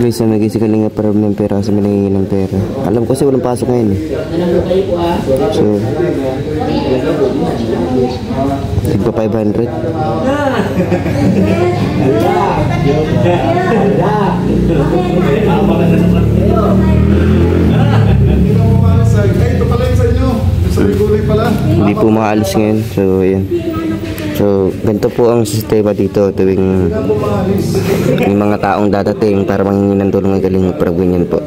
Guys, naging si Kalinga Prab ng pera kasi may nangingi ng pera. Alam ko kasi walang pasok ngayon eh. So, tigpa 500. Hindi po maalis ngayon. So, ayan. So, ganito po ang sistema dito tuwing may mga taong dadating para manghingi ng tulong ng Kalinga Prab, ganyan po.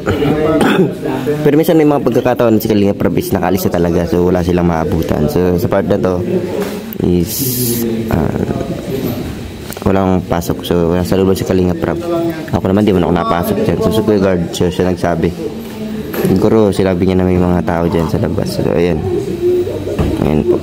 Pero minsan may mga pagkakataon si Kalinga Prab is nakaalis na talaga, so wala silang maabutan. So, sa part na to is walang pasok, so nasa loob si Kalinga Prab. Ako naman, di man ako napasok dyan. So, security guard, so siya nagsabi. Siguro, sinabi niya na may mga tao dyan sa labas. So, ayan. Ayan po.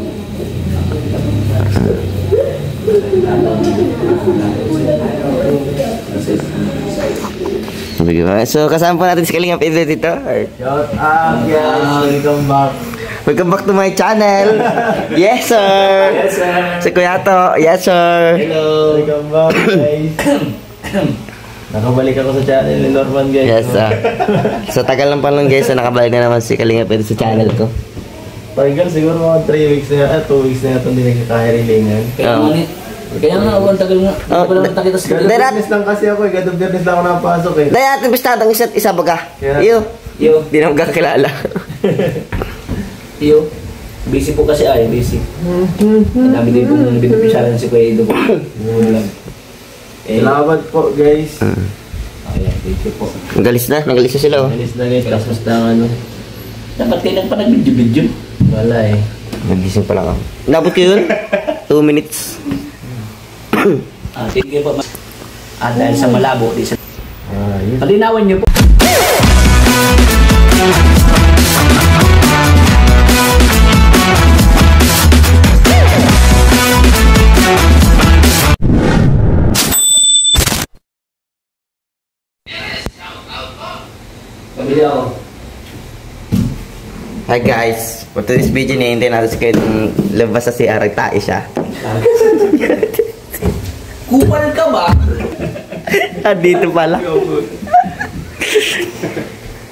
So, kasama po natin si Kalinga Pedro dito. Shout out guys! Welcome back! Welcome back to my channel! Yes, sir! Yes, sir! Si Kuya to. Yes, sir! Hello! Welcome back, guys! Nakabalik ako sa channel ni Norman, guys. Yes, so, tagal lang pa lang, guys. So, nakabalik na naman si Kalinga Pedro sa channel ko. Parang siguro mga 3 weeks na, 2 weeks na ito hindi nagkakahiringan. Kaya nga, ang tagal nga. Hindi pa naman nakita sa Gadong business lang kasi ako eh. Gadong business lang ako napasok eh. Dahil natin bistadang isa't isa baga. Iyo. Di na magkakilala. Iyo. Busy po kasi ay, busy. Ang dami din pong binipisyalan si Kuya Ido po. Salamat po, guys. Ayan, thank you po. Nagalis na sila. Galis na guys, tapos na ano. Dapat kailan pa nag-video-video? Wala eh. Nagising pa lang ako. Nabot ko yun? 2 minutes. Thank you po. Dahil sa malabo, di sa... Yun. Palinawan niyo po. Pabili ako. Hi guys, for today's video nihintay natin si Kuya labas sa CR, tae siya. Kupal ka ba? Dito pala.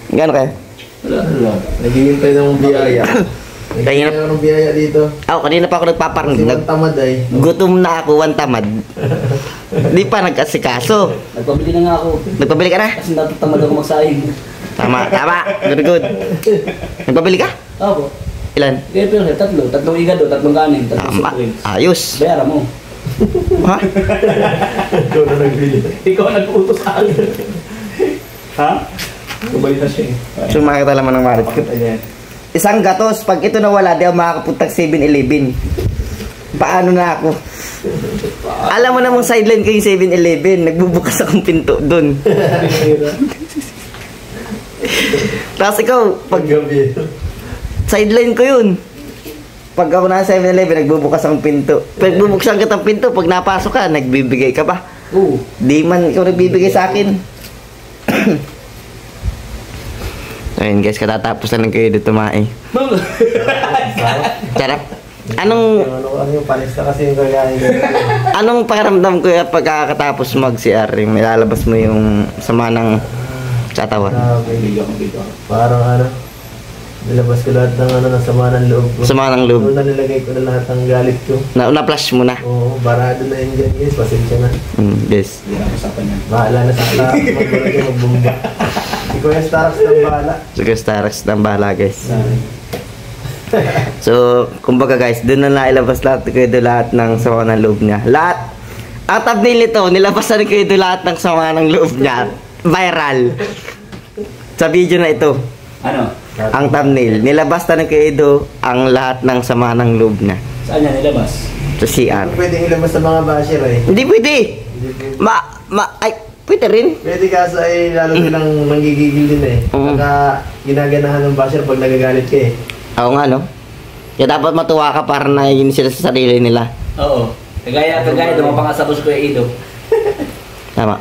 Gano'n kayo? Wala. Naghihintay ng biyaya. Naghihintay ng biyaya dito. Ako, kanina pa ako nagpaparang. Kasi tamad ay. Gutom na ako, tamad. Di pa nagkasikaso. Nagpabili na nga ako. Nagpabili ka na? Kasi natatamad ako magsayang. Tama. Good. Nagpabili ka? Opo. Ilan? Pero tatlong igado, tatlong kanin, tatlong Tama. supreme. Ayos. Bayaran mo. Ha? Ikaw na nagbili. Ikaw nag-uutos sa akin. Ha? Kubali na siya eh. So makikita naman ng marit ko. Isang gatos, pag ito nawala, di ako makakapuntag 7-Eleven. Paano na ako? Alam mo namang sideline ko yung 7-Eleven. Nagbubukas akong pinto dun. Tapos ikaw, pag sideline ko yun. Pag ako na 7-Eleven, nagbubukas akong pinto. Pag bubuksan ka ng pinto, pag napasok ka, nagbibigay ka pa. Oo. Di man ikaw nagbibigay sa akin. Ayun guys, katatapos na lang kayo dito tumae. Sarap. Anong yung panista kasi yung kagahin. anong pakiramdam ko pagkakatapos mag-CR? May lalabas mo yung sama ng katawan. Parang ano, nilabas ko lahat ng ano, sama ng loob ko. Sama ng loob. Una nilagay ko na lahat ng galit ko. Na-flash mo na. Oo, barado na yun dyan guys, pasensya na. Yes. Bahala na sa ala, magbumba. Ikaw yung Starks ng bahala. Sige, Starks ng bahala guys. So, kumbaga guys, doon na nailabas lahat kayo lahat ng sama ng loob niya. Lahat. Ang thumbnail nito, nilabasan kayo lahat ng sama ng loob niya. Viral. Sa video na ito. Ano? Ang thumbnail, nilabas na kayo ang lahat ng sama ng loob niya. Saan niya nilabas? Sa CR. Pwedeng ilabas sa mga basher eh. Hindi pwede. Ay, pwede rin. Pwede kaso ay lalo silang manggigigil din eh. Saka ginaganahan ng basher pag nagagalit ka eh. Oo nga, no? Kaya dapat matuwa ka para naiinis sila sa sarili nila. Oo. Kagaya doon, mapangasar ko si Kuya Ido. Tama.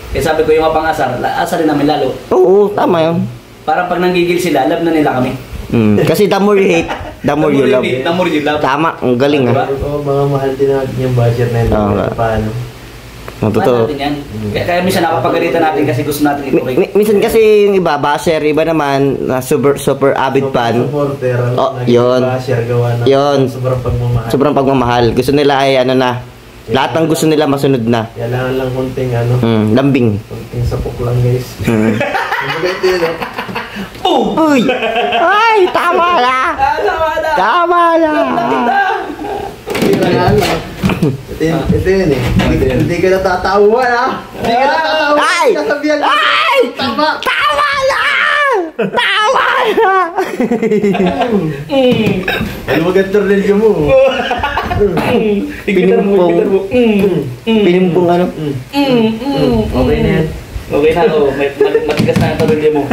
Kaya sabi ko yung mapangasar, asarin namin lalo. Oo, tama yun. Parang pag nanggigil sila, love na nila kami. Kasi the more you hate, the more you love. The more you love. Tama, ang galing Diba? Oo, mga mahal din natin yung basher na yun. Oo nga. Paano? Totoo. Natin yan. Kaya minsan napapagalitan natin kasi gusto natin ituloy. Minsan kasi yung iba, basher, iba naman, na super avid fan. Supporter, Yun. Yun. Sobrang pagmamahal. Sobrang pagmamahal. Gusto nila ay ano na, lahat ng gusto nila masunod na. Kailangan lang konting Lambing. konting sapok lang guys. Maganda yun, Uy! Ay, tama na! Tama na! Ito yun eh. Hindi ka natatawa ha. Hindi ka natatawa. Ay! Kasabihan ka. Ay! Tama. Tama na! Tama na! Ano maganda tornilyo mo? Pinimpong ano? Okay na yan. Okay na, matigas na ang tarulya mo.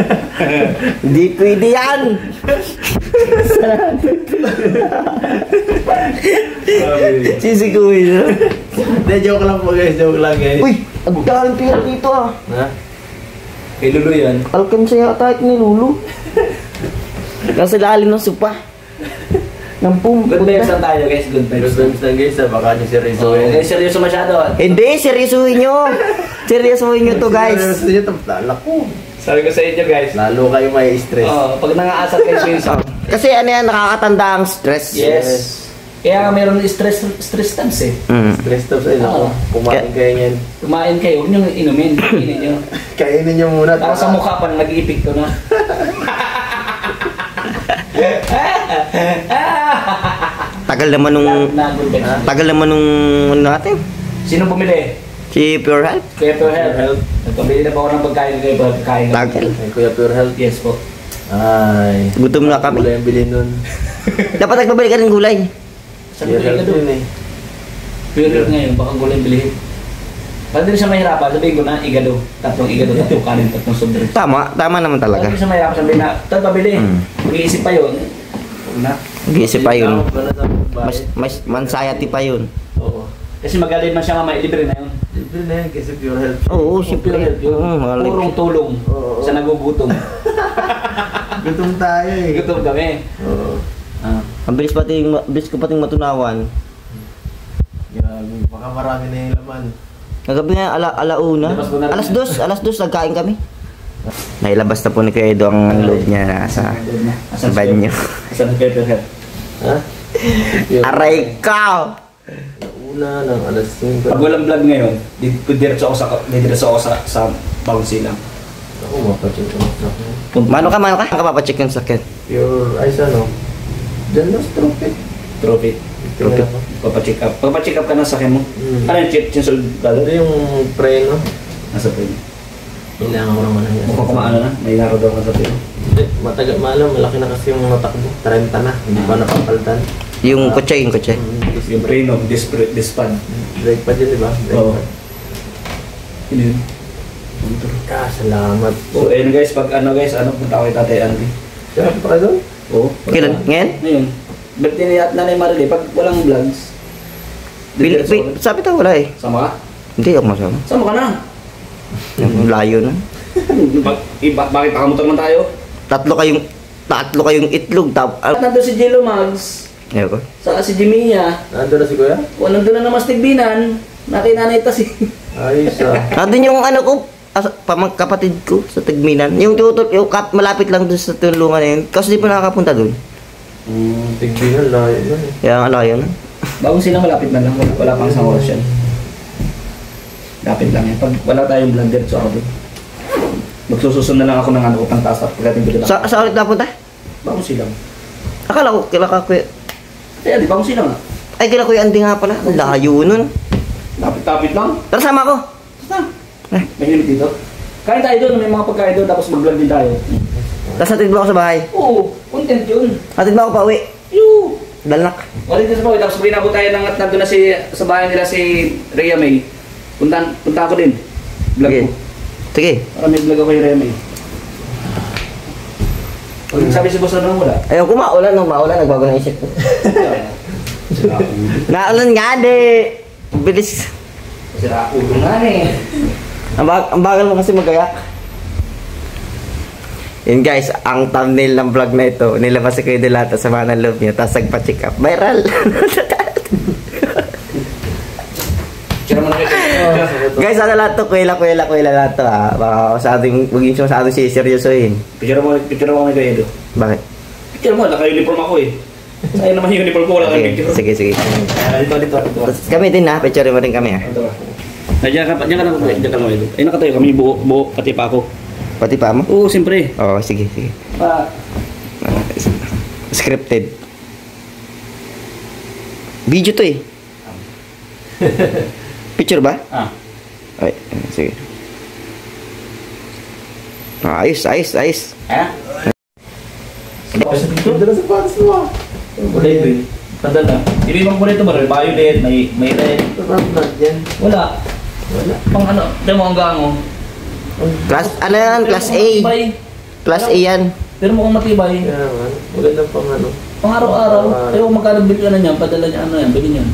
Hindi pwede yan! Sisiguin na. Hindi, joke lang po guys. Joke lang guys. Uy! Ang daming pira dito ah! Ha? Kay Lulu yan. Alkansya yata ni Lulu. Nasa lalim ng supa. Ng Good vibes pumunta. lang tayo guys, good vibes. Good vibes lang guys. Baka niyo seryoso. Guys, seryoso masyado. Hindi, seryosuhin nyo! Seryosuhin nyo to guys. Seryoso nyo ito. Lako. Sabi ko sa inyo guys. Lalo kayo may stress. Pag nangaasar kayo sa isa. Kasi ano yan, nakakatanda ang stress. Yes. Kaya meron stress stamps eh. Stress to sa inyo. Oo. Kumain kayo yan. Kumain kayo, huwag nyo inumin. Kainin nyo. Kainin nyo muna. Tapos sa mukha pa, nag-iipik to na. Tagal naman nung... Tagal naman nung ano natin. Sino bumili? Si Pure Health. Kuya Pure Health. Nagpabili na pa ako ng pagkain kayo pagkain. Tagal. Ay, Kuya Pure Health. Yes po. Ay. Gutom na kami. Wala yung bilhin nun. Dapat nagbabalik ka ng gulay. Sabi ko Pure Health doon. yun eh. Pure Health ngayon, baka gulay bilhin. Para din siya mahirapan, sabihin ko na, igado. Tatlong kanin, tatlong soft drinks. Tama Para naman talaga. din siya mahirapan, sabihin na, ito pabili. Mag-iisip pa yun. Huwag na. Mag-iisip pa yun. Wala sa bahay. Mas anxiety pa yun. Oo. Kasi magaling man siya mamaya, libre na yun. Libre na yan kasi Pure Health. Oo, siyempre. Pure Health yun. Purong tulong Oo. sa nagugutom. Gutom tayo eh. Gutom kami. Oo. Ang bilis ko pating matunawan. Grabe. Baka marami na yung laman. Nagabi nga, alauna. Alas dos, nagkain kami. Nailabas na po ni Kuya Edo ang loob niya sa banyo. Asan ang Pure Health? Ha? Aray ka! Una ng alas 5. Pag walang vlog ngayon, diretso ako sa bagong silang. Ako, mapacheck ko na. Mano ka? Ang kapapacheck yung sakit. Pure, ay ano? Diyan na, trophy. Trophy. Tingnan ako. Papacheck up ka na sa akin mo. Ano yung chinsul Ano brother? yung preno? Nasa pwede. Kailangan ko naman yan. Mukhang kumaano na, may naro daw ka sa pwede. Matagal, malaki na kasi yung natakbo. 30 na, hindi pa napapalitan. Yung kotse. Yung Reno, Dispad. Break pa din, di ba? Break Oo. pa. Yun yun. Salamat. So, ayun guys, pag ano guys, punta ko kay Tatay Andy. Kaya pa ka doon? Oo. Kailan? Ngayon? Ngayon. Birthday ni Nanay Marily, pag walang vlogs. Sabi tayo wala eh. Sama ka? Hindi ako masama. Sama ka na. Layo na. Bakit nakamotor man tayo? Tatlo kayong itlog. Nandun si Jello Mags. Ayoko. Sa si Jimia. Nandun na si Kuya? O, nandun na naman sa Tigbinan. Nanay tas eh. Ayos ah. Nandun yung ano ko, kapatid ko sa Tigminan. Yung malapit lang doon sa tulungan na yun. Kasi di pa nakakapunta doon. Tigbinan, layo na eh. Kaya ang layo na. Bagong silang malapit na lang. Wala pang isang oras yan. Lapit lang yan. Pag wala tayong vlog, diretso ako doon. Magsususun na lang ako ng ano ko pang taas at pagdating ko doon. Sa ulit napunta? Bagong silang. Akala ko, kila ka kuya. Kaya di, bagong silang nga. Ay, kila kuya Andy nga pala. Ang layo nun. Lapit-lapit lang. Tara, sama ko. Basta. May limit dito. Kain tayo doon, may mga pagkain doon, tapos mag-vlog din tayo. Tapos hatid mo ako sa bahay. Oo, content yun. Hatid mo ako pa uwi. Yoo! Dalnak. Wala din sa bahay, tapos binabo tayo ng at nandun na sa bahay nila si Rhea May. Punta ako din. Vlog Sige. ko. Sige. Para may vlog ako yung Rhea May. Sabi si boss na wala. Ayaw ko maulan. Nung maulan, nagbago ng isip ko. Naulan nga, di. Bilis. Sira ulo nga eh. Ang bagal mo kasi magayak. Yun guys, ang thumbnail ng vlog na ito, nilabas si Kuya Delata sa mga loob niya, tapos nagpa-check up. Viral! Sira mo na kayo. Guys, ano lahat to? Kuwela lahat to ha. Baka masyadong siseryosohin. Picture mo kay Edo. Bakit? Picture mo, naka-uniform ako eh. Sayang naman yung uniform ko, wala kang picture. Sige. Dito. Kami din ha, picture mo rin kami ha. Ito. Diyan ka lang Edo. Ay, nakatayo kami, buo, pati pa ako. Pati pa mo? Oo, siyempre. Oo, sige. Scripted. Video to eh. Picture ba? Ay, sige. Ayos. Ha? Dala sa pants mo. Wala ito eh. Tandala. Ibibang ko na ito ba? Violet, may red. Sarap yan. Wala. Pang ano, tayo mo ang gango. Class, ano yan? Class A. Class A yan. Pero mukhang matibay. Kaya man, maganda pang ano. Pang araw-araw. Tayo magkano bili ka na niyan, padala niya ano yan, bili niyan.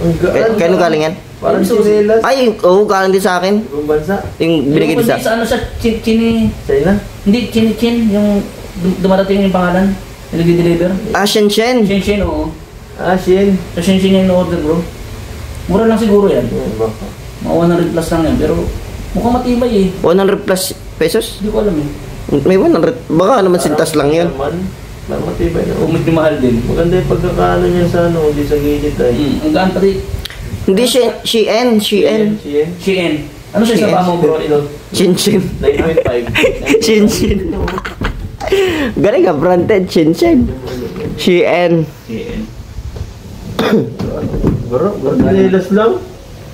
Ang gaan. Kano galing yan? Parang sinelas. Ay, galing din sa akin. Ibang bansa. Yung binigay din sa... Sa ano siya, chini... China? Hindi, chin, yung dumadating yung pangalan. Yung nag-deliver. Ah, Shenzhen. Shin, oo. Shin. So, Shin yung order bro. Mura lang siguro yan. Baka. Mga 100 plus lang yan, pero mukhang matibay eh. 100 plus pesos? Hindi ko alam eh. May 100. Baka naman sintas lang yun. Parang matibay na. Kung medyo mahal din. Maganda yung pagkakaano niya sa ano, hindi sa gilid ay. Ang gaan pati. Hindi, Shein. Shein. Ano siya sa pamo bro? Shenzhen. 9.5. Shenzhen. Galing ka, branded. Shenzhen. Shein. Bro, nilas lang.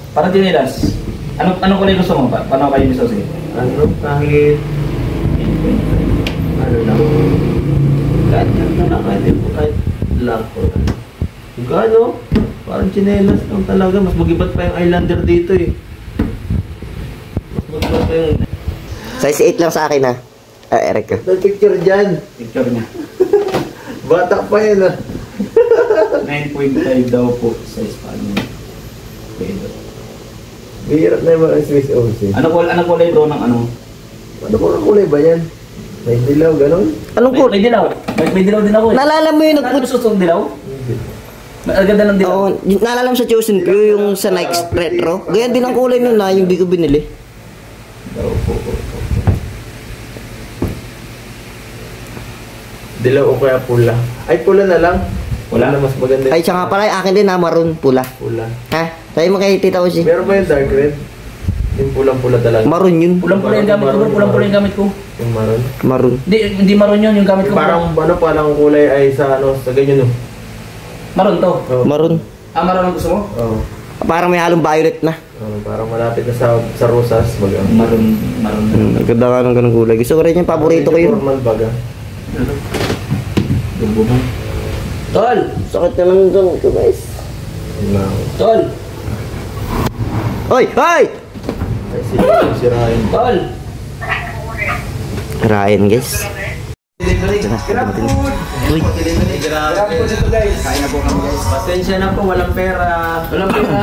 Parang tinilas. Anong kulay gusto mo? Paano kayo gusto? Sige. Ano, kahit... Ano lang. Kahit lang po. Gano? Parang chinelas lang talaga. Mas magibat pa yung Islander dito eh. Mas magibat pa yung... Size 8 lang sa akin ha. Eric ka. May picture dyan. Picture niya. Bata pa yan ah. 9.5 daw po. Size pa niya. Bihirap na yung mga Swiss OC. Ano kulay bro ng ano? Ano po ang kulay ba yan? May dilaw, ganon? Anong ko? May dilaw. May dilaw din ako eh. Naalala mo yung Ano gusto mong dilaw? Ang ganda ng dilaw. Oo, naalala mo sa Chosen Q yung sa Nike Retro? Ganyan din ang kulay nun na yung di ko binili. Dilaw o kaya pula? Ay, pula na lang. Wala na mas maganda. Ay, tsaka pala, akin din na maroon, pula. Pula. Ha? Sabi mo kay Tita Osi. Meron ba yung dark red? Yung pulang-pula talaga. Maroon yun. Pulang-pula yung gamit ko bro. Pulang-pula yung gamit ko. Yung maroon? Maroon. Hindi maroon yun yung gamit ko. Parang ano palang kulay ay sa ano, sa ganyan no? Maroon to. Oh. Maroon. Maroon ang gusto mo? Oo. Parang may halong violet na. Parang malapit na sa rosas. Baga. Maroon. Ganda ka ng ganung kulay. Gusto ko rin yung paborito ko yun. Formal baga. Tol! Sakit na lang doon ito guys. Tol! Hoy! Hoy! Ay, si Ryan. Tol! Ryan guys. Grab food! Uy. Grab food ito guys. Kain na po kami guys. Pasensya na po, walang pera. Walang pera.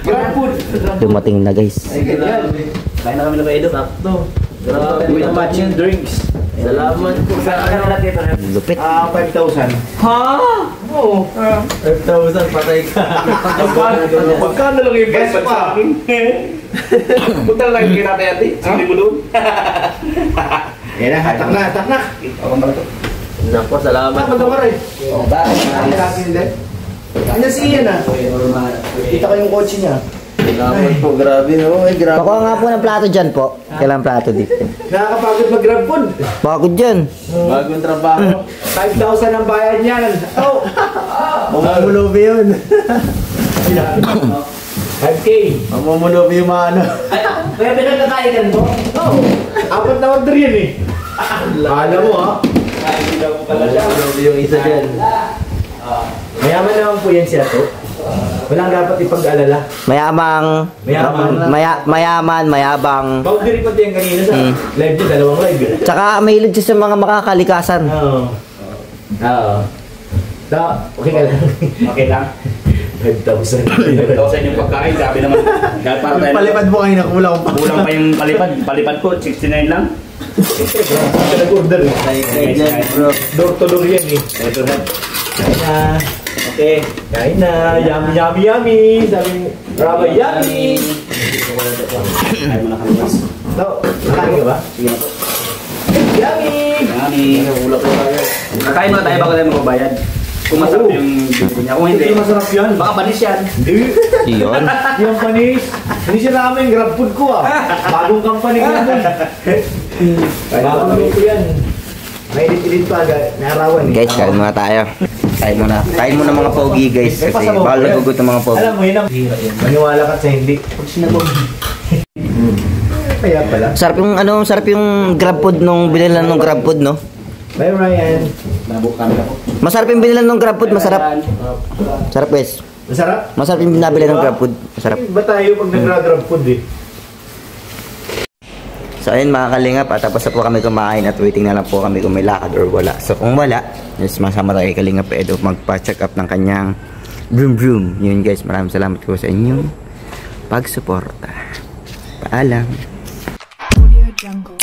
Grab food! Dumating na guys. Ay, grabe. Kain na kami na ba Edo? Sakto. Grabe. With matching drinks. Salamat po sa ano. Lupit. 5,000. Ha? Oo. 5,000, patay ka. Magkano lang yung best sa akin? Punta lang yung kinatayati. Sili mo doon. Yan na, hatak na. Ako ba ito? Naku, salamat. Magkamaray. Oo, bakit? Ano si Ian ah? Kita ko yung kotse niya. Salamat po, grabe no. Ay, grabe. Pakuha nga po ng plato dyan po. Kailangan plato dito. Nakakapagod mag-grab food. Pagod dyan. Bagong trabaho. 5,000 ang bayad niyan. Oh! Mamumulobi yun. 5K. Mamumulobi yung mga ano. Ay, kaya pinagkakainan mo? Oo. Apat na order yan eh. Alam mo ha. Ay, daw ko pala siya. Mamumulobi yung isa dyan. Mayaman naman po yan siya to. Walang dapat ipag-alala. Mayaman, mayabang. Boundary pa din kanina sa live niya, dalawang live yun. Tsaka mahilig siya sa mga makakalikasan. Oo. Okay ka lang. Okay lang. 5,000. 5,000 yung pagkain. Grabe naman. Kahit para tayo. Palipad mo kanina, kulang pa. Kulang pa yung palipad. Palipad ko, 69 lang. Nag-order eh. Nice, Door to door yan eh. Ito na. Kaya, Kain na. Yummy, yummy, yummy. Sabi Rabay, yummy. Kain mo na kami, boss. So, nakain ka ba? Sige na po. Yummy! Yummy. Ulap ko tayo. Kakain muna tayo bago tayo magbabayad. Kung masarap yung bibig niya. Kung hindi, masarap yan. baka panis yan. Hindi. Yun. Yung panis. Hindi siya namin. Grab food ko ah. Bagong company ko naman. Bagong luto yan. May ilit-ilit pa. Narawan eh. Guys, kain muna tayo. Kain muna. Kain muna mga pogi guys. Kasi bawal nagugot ng mga pogi. Alam mo yun ang maniwala ka sa hindi. Pag sinabog. Kaya pala. Sarap yung grab food nung binilan ng grab food, no? Bye Ryan. Nabukan na po. Masarap yung binilan ng grab food, masarap. Sarap guys. Masarap? Masarap yung binabili ng grab food. Masarap. Ba tayo pag nag-grab food eh? So ayun mga kalingap, at tapos na po kami kumain at waiting na lang po kami kung may lakad or wala. So kung wala, yes, masama tayo kay Kalingap Edo magpa-check up ng kanyang vroom. Yun guys, maraming salamat po sa inyong pagsuporta. Paalam. Audio Jungle.